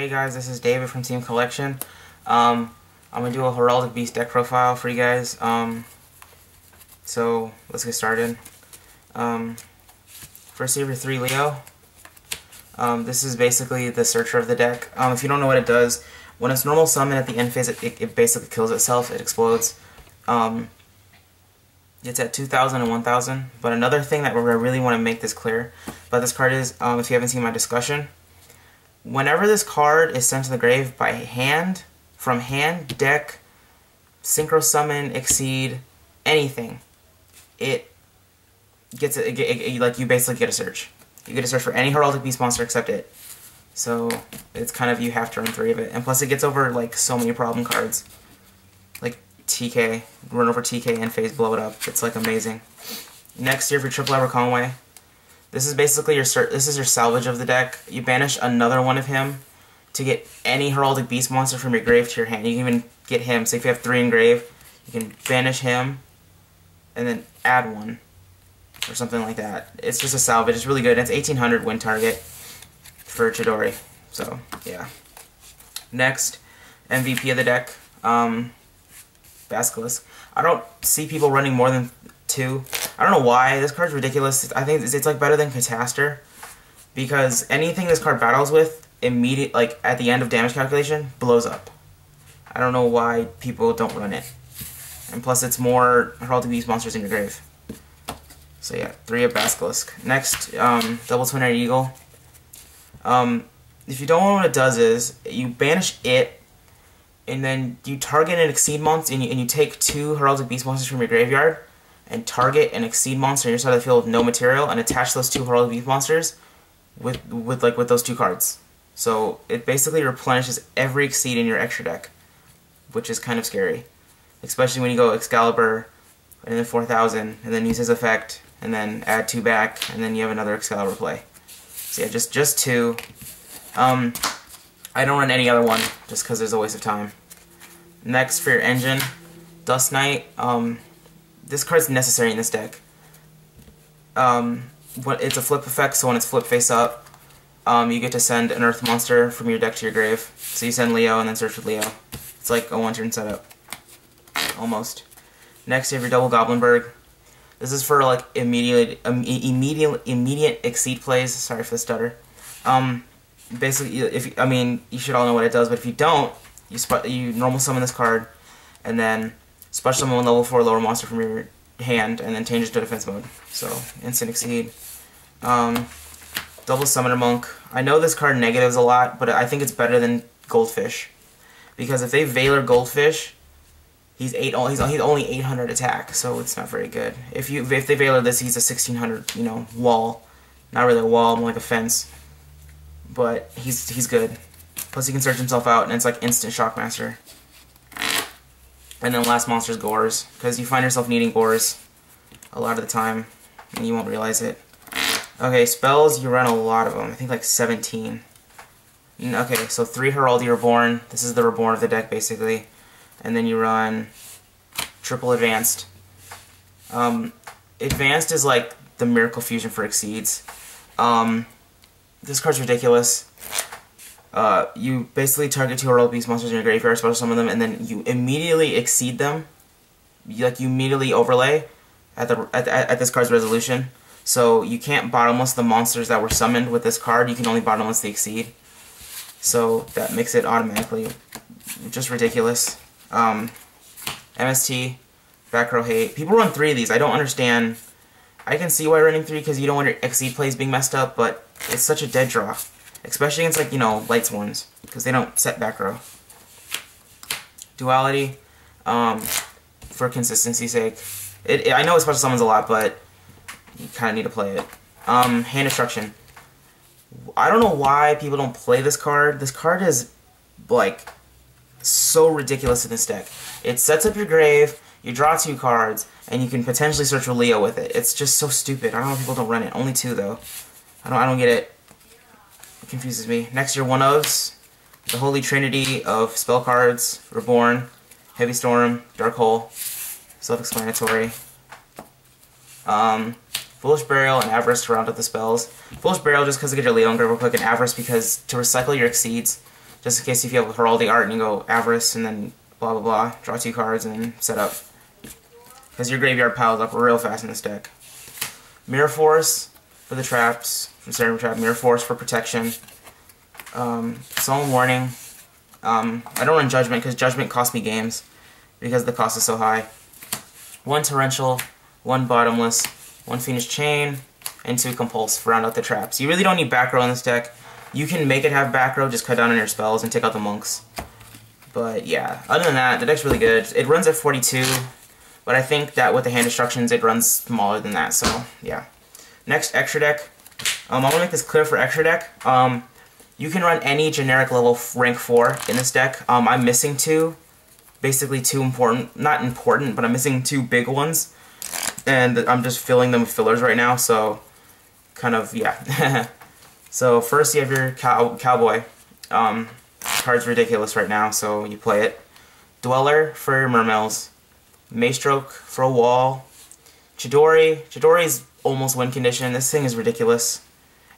Hey guys, this is David from Team Collection. I'm gonna do a Heraldic Beast deck profile for you guys. So let's get started. First you have your 3 Leo. This is basically the searcher of the deck. If you don't know what it does, when it's normal summon at the end phase, it basically kills itself. It explodes. It's at 2,000 and 1,000. But another thing that I really want to make this clear about this card is, if you haven't seen my discussion, whenever this card is sent to the grave by hand, from hand, deck, synchro summon, exceed, anything, it gets like you basically get a search. You get a search for any Heraldic Beast monster except it. So it's kind of, you have to run 3 of it, and plus it gets over like so many problem cards, like TK, run over TK and phase, blow it up. It's like amazing. Next, you have your Triple Ever Conway. This is basically your salvage of the deck. You banish another one of him to get any Heraldic Beast monster from your grave to your hand. You can even get him. So if you have 3 in grave, you can banish him and then add 1 or something like that. It's just a salvage. It's really good. It's 1,800 win target for Chidori. So yeah. Next, MVP of the deck, Basilisk. I don't see people running more than 2. I don't know why. This card's ridiculous. I think it's like better than Catastor, because anything this card battles with, like at the end of damage calculation, blows up. I don't know why people don't run it. And plus it's more Heraldic Beast monsters in your grave. So yeah, 3 of Basilisk. Next, Double Twin-Headed Eagle. If you don't know what it does is, you banish it, and then you target an Exceed monster, and you take 2 Heraldic Beast monsters from your graveyard, and target an Exceed monster on your side of the field with no material, and attach those 2 Heraldic Beast monsters with those 2 cards. So it basically replenishes every Exceed in your extra deck, which is kind of scary, especially when you go Excalibur and then 4,000, and then use his effect, and then add 2 back, and then you have another Excalibur play. So yeah, just 2. I don't run any other one just because there's a waste of time. Next, for your engine, Dust Knight. This card's necessary in this deck. It's a flip effect, so when it's flip face up, you get to send an Earth monster from your deck to your grave. So you send Leo and then search with Leo. It's like a 1-turn setup. Almost. Next, you have your Double Goblinberg. This is for like immediate exceed plays. Sorry for the stutter. Basically, you should all know what it does, but if you don't, you normal summon this card, and then special summon 1 level 4 lower monster from your hand, and then change it to defense mode. So instant exceed. Double Summoner Monk. I know this card negatives a lot, but I think it's better than Goldfish, because if they Valor Goldfish, he's only 800 attack, so it's not very good. If they Valor this, he's a 1,600, wall. Not really a wall, more like a fence. But he's good. Plus he can search himself out, and it's like instant Shockmaster. And then last monster is Gores, because you find yourself needing Gores a lot of the time, and you won't realize it. Okay, spells, you run a lot of them. I think like 17. Okay, so 3 Heraldi Reborn. This is the Reborn of the deck, basically. And then you run triple Advanced. Advanced is like the Miracle Fusion for Exceeds. This card's ridiculous. You basically target 2 Heraldic Beast monsters in your graveyard, special summon them, and then you immediately exceed them. You immediately overlay at this card's resolution. So you can't bottomless the monsters that were summoned with this card. You can only bottomless the exceed. So that makes it automatically just ridiculous. MST, back row hate. People run 3 of these. I don't understand. I can see why running 3, because you don't want your exceed plays being messed up, but it's such a dead draw. Especially against, like, Lights ones, because they don't set back row. Duality, for consistency's sake. I know it special summons a lot, but you kind of need to play it. Hand Destruction. I don't know why people don't play this card. This card is, like, so ridiculous in this deck. It sets up your grave, you draw 2 cards, and you can potentially search for Leo with it. It's just so stupid. I don't know if people don't run it. Only 2, though. I don't get it. It confuses me. Next, your 1-ofs. The Holy Trinity of spell cards. Reborn, Heavy Storm, Dark Hole. Self-explanatory. Foolish Burial and Avarice to round up the spells. Foolish Burial just because to get your Leo in grave real quick, and Avarice because to recycle your Exceeds just in case if you have Heraldic art and you go Avarice and then blah blah blah, draw 2 cards and then set up. Because your graveyard piles up real fast in this deck. Mirror Force for the traps, from Cerebral Trap, Mirror Force for protection. Solemn Warning. I don't run Judgment because Judgment costs me games because the cost is so high. 1 Torrential, 1 Bottomless, 1 Phoenix Chain, and 2 Compulse to round out the traps. You really don't need back row in this deck. You can make it have back row, just cut down on your spells and take out the monks. But yeah, other than that, the deck's really good. It runs at 42, but I think that with the hand instructions, it runs smaller than that, so yeah. Next, Extra Deck. I want to make this clear for Extra Deck. You can run any generic level rank 4 in this deck. I'm missing 2. Basically 2 important, not important, but I'm missing 2 big ones. And I'm just filling them with fillers right now, so kind of, yeah. So first you have your Cowboy. Card's ridiculous right now, so you play it. Dweller for your Mermails. Maestroke for a wall. Chidori. Chidori's almost win condition. This thing is ridiculous.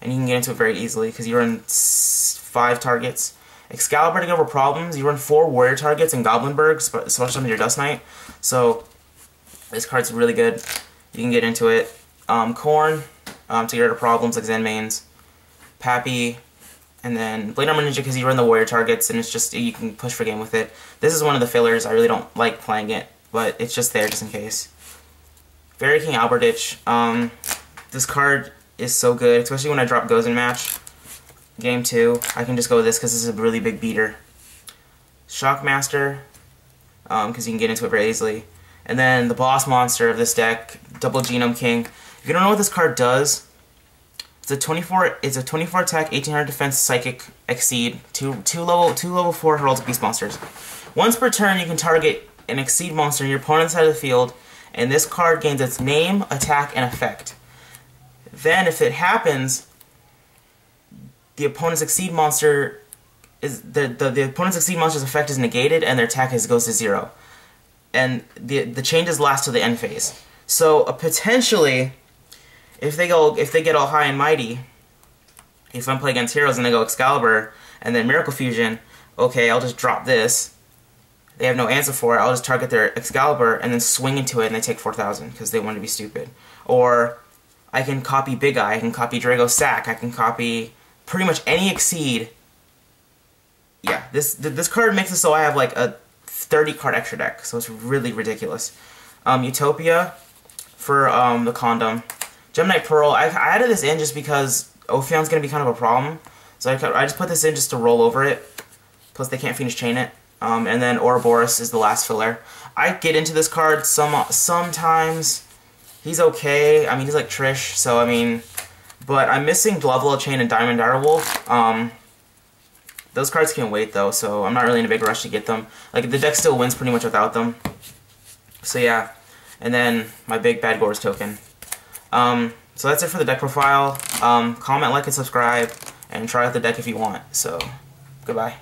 And you can get into it very easily because you run 5 targets. Excalibur to get over problems. You run 4 warrior targets and Goblinbergs, especially on your Dust Knight. So this card's really good. You can get into it. Corn to get rid of problems like Zen Mains. Pappy, and then Blade Armor Ninja because you run the warrior targets and it's just, you can push for game with it. This is one of the fillers. I really don't like playing it, but it's just there just in case. Fairy King Alberditch. This card is so good, especially when I drop Gozen Match. Game 2, I can just go with this because this is a really big beater. Shockmaster, because you can get into it very easily. And then the boss monster of this deck, Double Genome King. If you don't know what this card does, it's a 24 attack, 1800 defense, psychic, exceed, two level 4 Heraldic Beast monsters. Once per turn, you can target an exceed monster in your opponent's side of the field, and this card gains its name, attack, and effect. Then, if it happens, the opponent's exceed monster is the opponent's exceed monster's effect is negated, and their attack goes to 0. And the changes last to the end phase. So potentially, if they get all high and mighty, if I'm playing against heroes and they go Excalibur and then Miracle Fusion, okay, I'll just drop this. They have no answer for it. I'll just target their Excalibur and then swing into it and they take 4,000 because they want to be stupid. Or I can copy Big Eye, I can copy Drago Sack, I can copy pretty much any Exceed. Yeah, this card makes it so I have like a 30 card extra deck, so it's really ridiculous. Utopia for the Condom. Gemini Pearl, I added this in just because Ophion's going to be kind of a problem. So I just put this in just to roll over it. Plus they can't Phoenix Chain it. And then Ouroboros is the last filler. I get into this card sometimes. He's okay. I mean, he's like Trish, so I mean... But I'm missing Level Chain and Diamond Direwolf. Those cards can wait though, so I'm not really in a big rush to get them. Like, the deck still wins pretty much without them. So yeah. And then my big Bad Gores token. So that's it for the deck profile. Comment, like, and subscribe, and try out the deck if you want. So, goodbye.